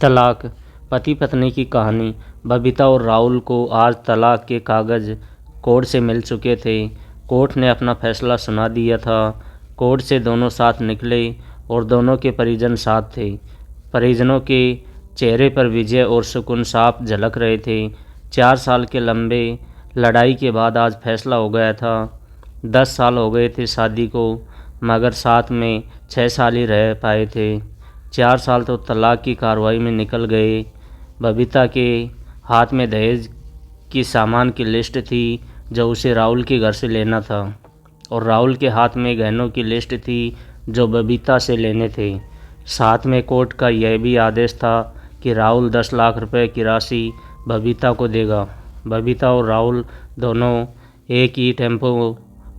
तलाक। पति पत्नी की कहानी। बबीता और राहुल को आज तलाक के कागज़ कोर्ट से मिल चुके थे। कोर्ट ने अपना फैसला सुना दिया था। कोर्ट से दोनों साथ निकले और दोनों के परिजन साथ थे। परिजनों के चेहरे पर विजय और सुकून साफ झलक रहे थे। 4 साल के लंबे लड़ाई के बाद आज फैसला हो गया था। 10 साल हो गए थे शादी को, मगर साथ में 6 साल ही रह पाए थे। 4 साल तो तलाक की कार्रवाई में निकल गए। बबीता के हाथ में दहेज की सामान की लिस्ट थी जो उसे राहुल के घर से लेना था, और राहुल के हाथ में गहनों की लिस्ट थी जो बबीता से लेने थे। साथ में कोर्ट का यह भी आदेश था कि राहुल 10 लाख रुपए की राशि बबीता को देगा। बबीता और राहुल दोनों एक ही टेम्पो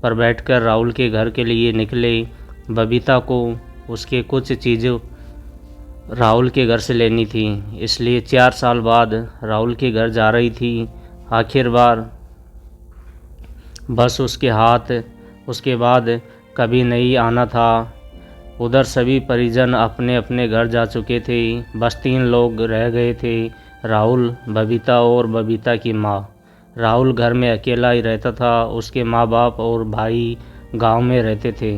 पर बैठकर राहुल के घर के लिए निकले। बबीता को उसके कुछ चीज़ों राहुल के घर से लेनी थी, इसलिए 4 साल बाद राहुल के घर जा रही थी। आखिर बार बस उसके हाथ उसके बाद कभी नहीं आना था। उधर सभी परिजन अपने अपने घर जा चुके थे। बस 3 लोग रह गए थे, राहुल, बबीता और बबीता की माँ। राहुल घर में अकेला ही रहता था। उसके माँ बाप और भाई गांव में रहते थे।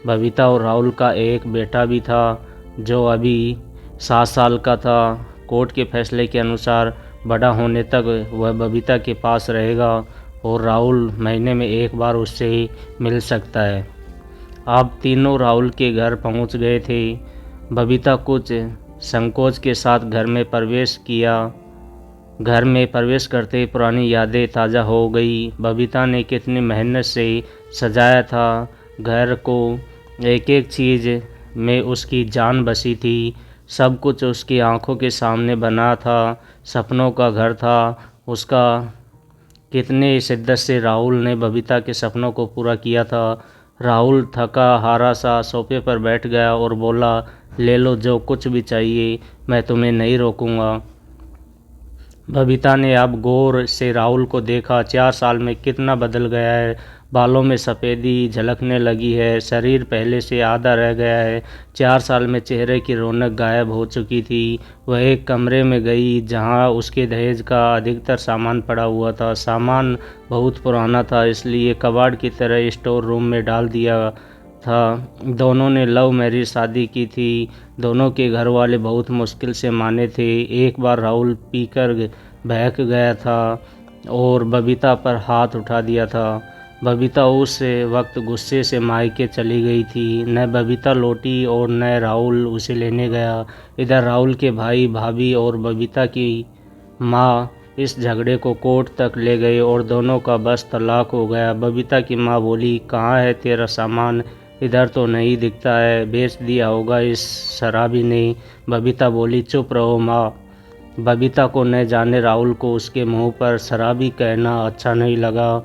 बबीता और राहुल का एक बेटा भी था जो अभी 7 साल का था। कोर्ट के फैसले के अनुसार बड़ा होने तक वह बबीता के पास रहेगा और राहुल महीने में एक बार उससे मिल सकता है। अब तीनों राहुल के घर पहुंच गए थे। बबीता कुछ संकोच के साथ घर में प्रवेश किया। घर में प्रवेश करते ही पुरानी यादें ताज़ा हो गई। बबीता ने कितनी मेहनत से सजाया था घर को। एक एक चीज़ में उसकी जान बसी थी। सब कुछ उसकी आंखों के सामने बना था। सपनों का घर था उसका। कितने शिद्दत से राहुल ने बबीता के सपनों को पूरा किया था। राहुल थका हारा सा सोफे पर बैठ गया और बोला, ले लो जो कुछ भी चाहिए, मैं तुम्हें नहीं रोकूंगा। बबीता ने अब गौर से राहुल को देखा। 4 साल में कितना बदल गया है। बालों में सफ़ेदी झलकने लगी है। शरीर पहले से आधा रह गया है। 4 साल में चेहरे की रौनक गायब हो चुकी थी। वह एक कमरे में गई जहां उसके दहेज का अधिकतर सामान पड़ा हुआ था। सामान बहुत पुराना था, इसलिए कबाड़ की तरह स्टोर रूम में डाल दिया था। दोनों ने लव मैरिज शादी की थी। दोनों के घर वाले बहुत मुश्किल से माने थे। एक बार राहुल पीकर बहक गया था और बबीता पर हाथ उठा दिया था। बबीता उस वक्त गुस्से से मायके चली गई थी। न बबीता लौटी और न राहुल उसे लेने गया। इधर राहुल के भाई भाभी और बबीता की माँ इस झगड़े को कोर्ट तक ले गए और दोनों का बस तलाक हो गया। बबीता की माँ बोली, कहाँ है तेरा सामान? इधर तो नहीं दिखता है, बेच दिया होगा इस शराबी ने। बबीता बोली, चुप रहो माँ। बबीता को न जाने राहुल को उसके मुंह पर शराबी कहना अच्छा नहीं लगा।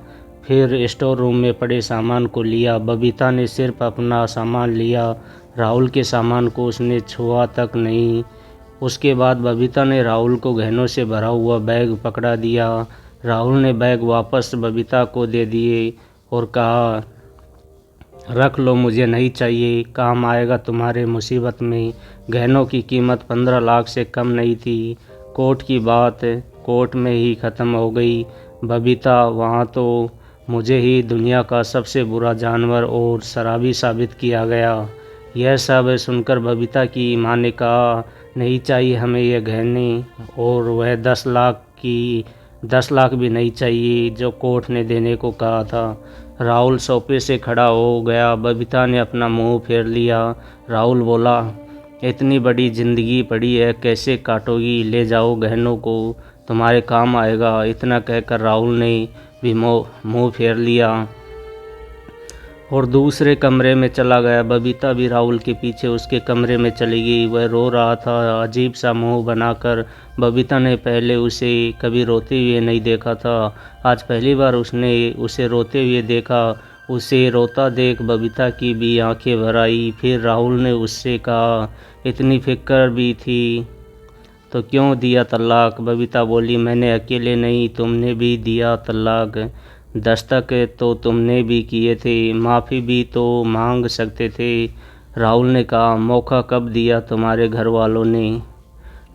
फिर स्टोर रूम में पड़े सामान को लिया। बबीता ने सिर्फ अपना सामान लिया, राहुल के सामान को उसने छुआ तक नहीं। उसके बाद बबीता ने राहुल को गहनों से भरा हुआ बैग पकड़ा दिया। राहुल ने बैग वापस बबीता को दे दिए और कहा, रख लो, मुझे नहीं चाहिए, काम आएगा तुम्हारे मुसीबत में। गहनों की कीमत 15 लाख से कम नहीं थी। कोर्ट की बात कोर्ट में ही ख़त्म हो गई। बबीता वहाँ तो मुझे ही दुनिया का सबसे बुरा जानवर और शराबी साबित किया गया। यह सब सुनकर बबीता की माँ ने कहा, नहीं चाहिए हमें यह गहने, और वह 10 लाख भी नहीं चाहिए जो कोर्ट ने देने को कहा था। राहुल सोफे से खड़ा हो गया। बबीता ने अपना मुंह फेर लिया। राहुल बोला, इतनी बड़ी जिंदगी पड़ी है, कैसे काटोगी? ले जाओ गहनों को, तुम्हारे काम आएगा। इतना कहकर राहुल ने भी मुंह फेर लिया और दूसरे कमरे में चला गया। बबीता भी राहुल के पीछे उसके कमरे में चली गई। वह रो रहा था, अजीब सा मुंह बनाकर। बबीता ने पहले उसे कभी रोते हुए नहीं देखा था। आज पहली बार उसने उसे रोते हुए देखा। उसे रोता देख बबीता की भी आंखें भर आई। फिर राहुल ने उससे कहा, इतनी फिक्र भी थी तो क्यों दिया तलाक? बबीता बोली, मैंने अकेले नहीं, तुमने भी दिया तलाक। दस्तक तो तुमने भी किए थे, माफ़ी भी तो मांग सकते थे। राहुल ने कहा, मौका कब दिया तुम्हारे घर वालों ने?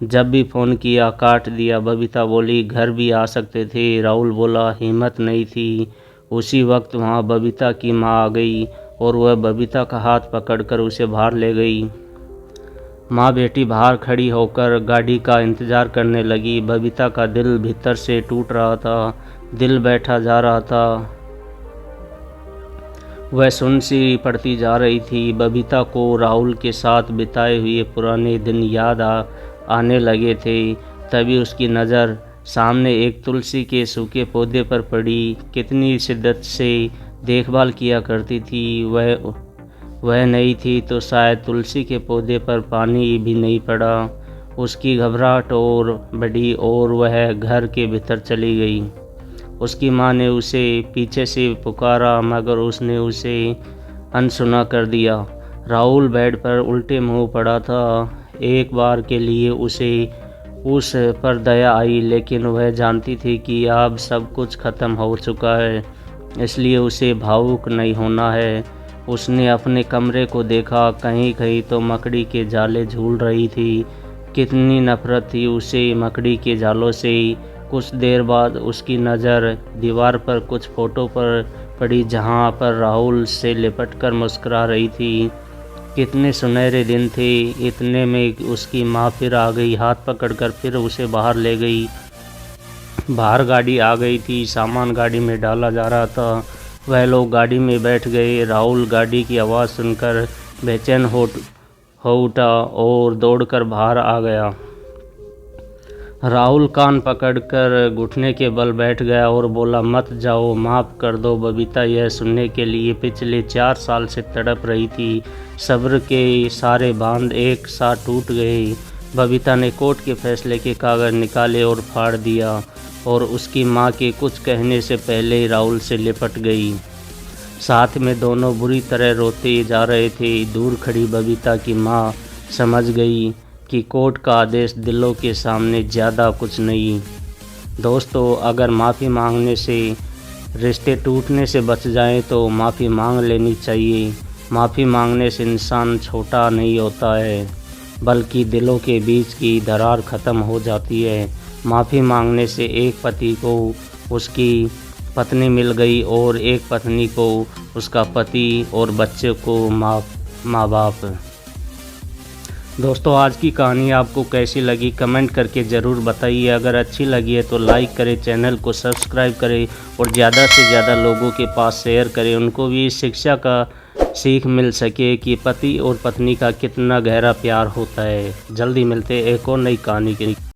जब भी फ़ोन किया काट दिया। बबीता बोली घर भी आ सकते थे। राहुल बोला हिम्मत नहीं थी। उसी वक्त वहाँ बबीता की माँ आ गई और वह बबीता का हाथ पकड़कर उसे बाहर ले गई। माँ बेटी बाहर खड़ी होकर गाड़ी का इंतज़ार करने लगी। बबीता का दिल भीतर से टूट रहा था, दिल बैठा जा रहा था। वह सुन सी पड़ती जा रही थी। बबीता को राहुल के साथ बिताए हुए पुराने दिन याद आने लगे थे। तभी उसकी नज़र सामने एक तुलसी के सूखे पौधे पर पड़ी। कितनी शिद्दत से देखभाल किया करती थी। वह नहीं थी तो शायद तुलसी के पौधे पर पानी भी नहीं पड़ा। उसकी घबराहट और बढ़ी और वह घर के भीतर चली गई। उसकी माँ ने उसे पीछे से पुकारा मगर उसने उसे अनसुना कर दिया। राहुल बेड पर उल्टे मुंह पड़ा था। एक बार के लिए उसे उस पर दया आई, लेकिन वह जानती थी कि अब सब कुछ ख़त्म हो चुका है, इसलिए उसे भावुक नहीं होना है। उसने अपने कमरे को देखा। कहीं कहीं तो मकड़ी के जाले झूल रही थी। कितनी नफरत थी उसे मकड़ी के जालों से। कुछ देर बाद उसकी नज़र दीवार पर कुछ फ़ोटो पर पड़ी जहाँ पर राहुल से लिपटकर मुस्कुरा रही थी। कितने सुनहरे दिन थे। इतने में उसकी माँ फिर आ गई। हाथ पकड़कर फिर उसे बाहर ले गई। बाहर गाड़ी आ गई थी। सामान गाड़ी में डाला जा रहा था। वह लोग गाड़ी में बैठ गए। राहुल गाड़ी की आवाज़ सुनकर बेचैन हो उठा और दौड़कर बाहर आ गया। राहुल कान पकड़कर घुटने के बल बैठ गया और बोला मत जाओ, माफ़ कर दो। बबीता यह सुनने के लिए पिछले 4 साल से तड़प रही थी। सब्र के सारे बांध एक साथ टूट गए। बबीता ने कोर्ट के फैसले के कागज़ निकाले और फाड़ दिया और उसकी माँ के कुछ कहने से पहले ही राहुल से लिपट गई। साथ में दोनों बुरी तरह रोते जा रहे थे। दूर खड़ी बबीता की माँ समझ गई कि कोर्ट का आदेश दिलों के सामने ज़्यादा कुछ नहीं। दोस्तों, अगर माफ़ी मांगने से रिश्ते टूटने से बच जाएं तो माफ़ी मांग लेनी चाहिए। माफ़ी मांगने से इंसान छोटा नहीं होता है, बल्कि दिलों के बीच की दरार ख़त्म हो जाती है। माफ़ी मांगने से एक पति को उसकी पत्नी मिल गई और एक पत्नी को उसका पति और बच्चे को माँ बाप। दोस्तों, आज की कहानी आपको कैसी लगी कमेंट करके ज़रूर बताइए। अगर अच्छी लगी है तो लाइक करें, चैनल को सब्सक्राइब करें और ज़्यादा से ज़्यादा लोगों के पास शेयर करें। उनको भी इस शिक्षा का सीख मिल सके कि पति और पत्नी का कितना गहरा प्यार होता है। जल्दी मिलते एक और नई कहानी के